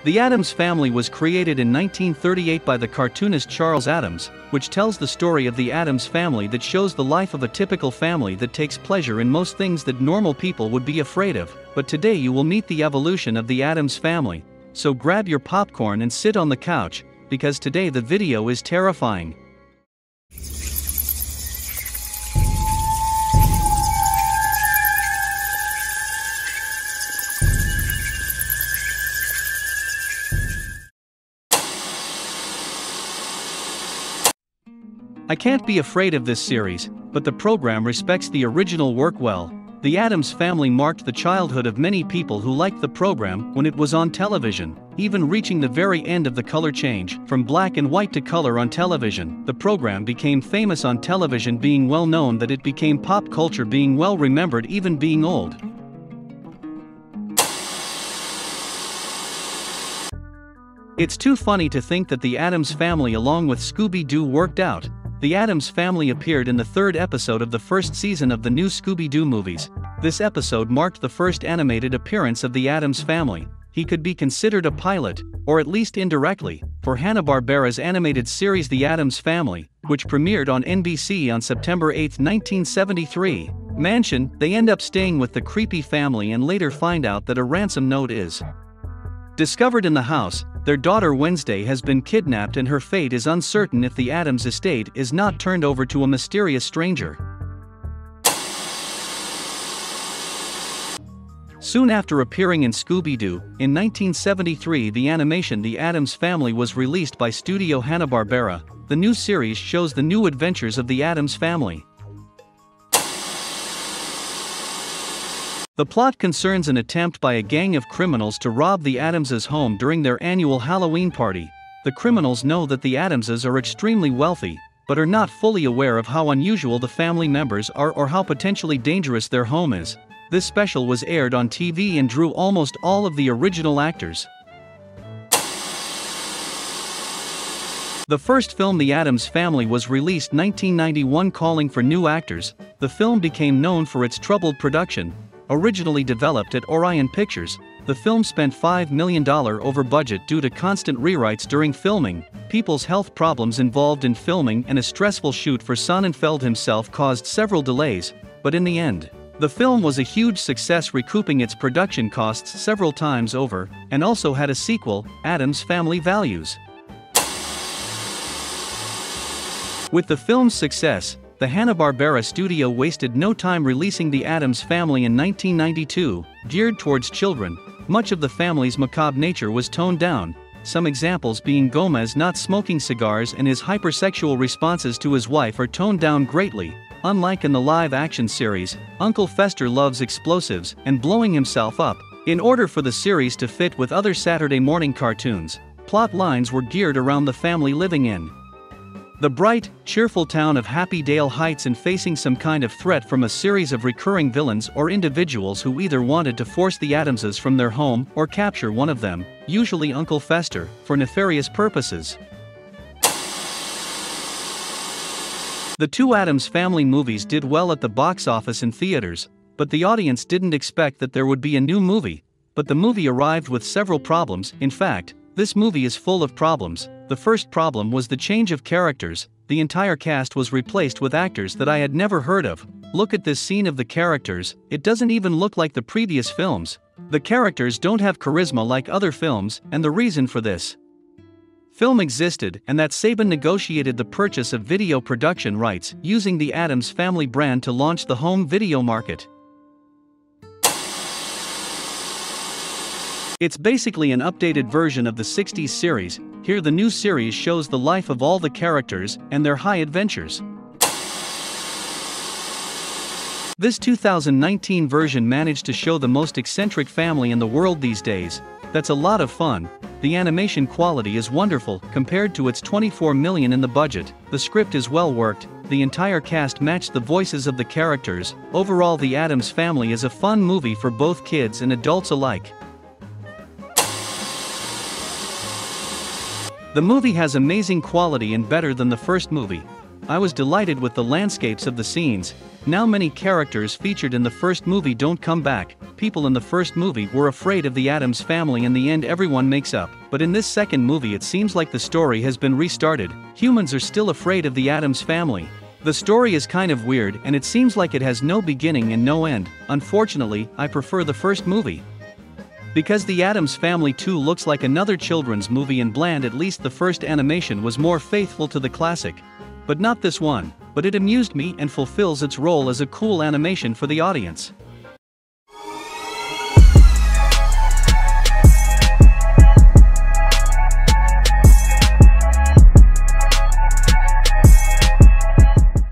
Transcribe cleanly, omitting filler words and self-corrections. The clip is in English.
The Addams Family was created in 1938 by the cartoonist Charles Addams, which tells the story of the Addams family that shows the life of a typical family that takes pleasure in most things that normal people would be afraid of. But today you will meet the evolution of the Addams family, so grab your popcorn and sit on the couch, because today the video is terrifying. I can't be afraid of this series, but the program respects the original work well. The Addams Family marked the childhood of many people who liked the program when it was on television, even reaching the very end of the color change, from black and white to color on television. The program became famous on television, being well known that it became pop culture, being well remembered, even being old. It's too funny to think that the Addams Family along with Scooby-Doo worked out. The Addams Family appeared in the third episode of the first season of the new Scooby-Doo movies. This episode marked the first animated appearance of the Addams Family. He could be considered a pilot, or at least indirectly, for Hanna-Barbera's animated series The Addams Family, which premiered on NBC on September 8, 1973. Mansion, they end up staying with the creepy family and later find out that a ransom note is discovered in the house. Their daughter Wednesday has been kidnapped and her fate is uncertain if the Addams estate is not turned over to a mysterious stranger. Soon after appearing in Scooby-Doo, in 1973, the animation The Addams Family was released by Studio Hanna-Barbera. The new series shows the new adventures of the Addams Family. The plot concerns an attempt by a gang of criminals to rob the Addamses' home during their annual Halloween party. The criminals know that the Addamses are extremely wealthy, but are not fully aware of how unusual the family members are or how potentially dangerous their home is. This special was aired on TV and drew almost all of the original actors. The first film The Addams Family was released 1991, calling for new actors. The film became known for its troubled production. Originally developed at Orion Pictures, the film spent $5 million over budget due to constant rewrites during filming, people's health problems involved in filming, and a stressful shoot for Sonnenfeld himself caused several delays, but in the end, the film was a huge success, recouping its production costs several times over, and also had a sequel, Addams Family Values. With the film's success, the Hanna-Barbera studio wasted no time releasing The Addams Family in 1992, geared towards children. Much of the family's macabre nature was toned down, some examples being Gomez not smoking cigars and his hypersexual responses to his wife are toned down greatly. Unlike in the live-action series, Uncle Fester loves explosives and blowing himself up. In order for the series to fit with other Saturday morning cartoons, plot lines were geared around the family living in the bright, cheerful town of Happy Dale Heights and facing some kind of threat from a series of recurring villains or individuals who either wanted to force the Addamses from their home or capture one of them, usually Uncle Fester, for nefarious purposes. The two Addams Family movies did well at the box office and theaters, but the audience didn't expect that there would be a new movie. But the movie arrived with several problems. In fact, this movie is full of problems. The first problem was the change of characters. The entire cast was replaced with actors that I had never heard of. Look at this scene of the characters, it doesn't even look like the previous films. The characters don't have charisma like other films, and the reason for this film existed, and that Saban negotiated the purchase of video production rights using the Addams Family brand to launch the home video market. It's basically an updated version of the 60s series. Here the new series shows the life of all the characters and their high adventures. This 2019 version managed to show the most eccentric family in the world these days. That's a lot of fun. The animation quality is wonderful compared to its $24 million in the budget. The script is well worked. The entire cast matched the voices of the characters. Overall, The Addams Family is a fun movie for both kids and adults alike. The movie has amazing quality and better than the first movie. I was delighted with the landscapes of the scenes. Now many characters featured in the first movie don't come back. People in the first movie were afraid of the Addams family. In the end everyone makes up. But in this second movie it seems like the story has been restarted. Humans are still afraid of the Addams family. The story is kind of weird and it seems like it has no beginning and no end. Unfortunately, I prefer the first movie. Because the Addams Family 2 looks like another children's movie and bland, at least the first animation was more faithful to the classic. But not this one, but it amused me and fulfills its role as a cool animation for the audience.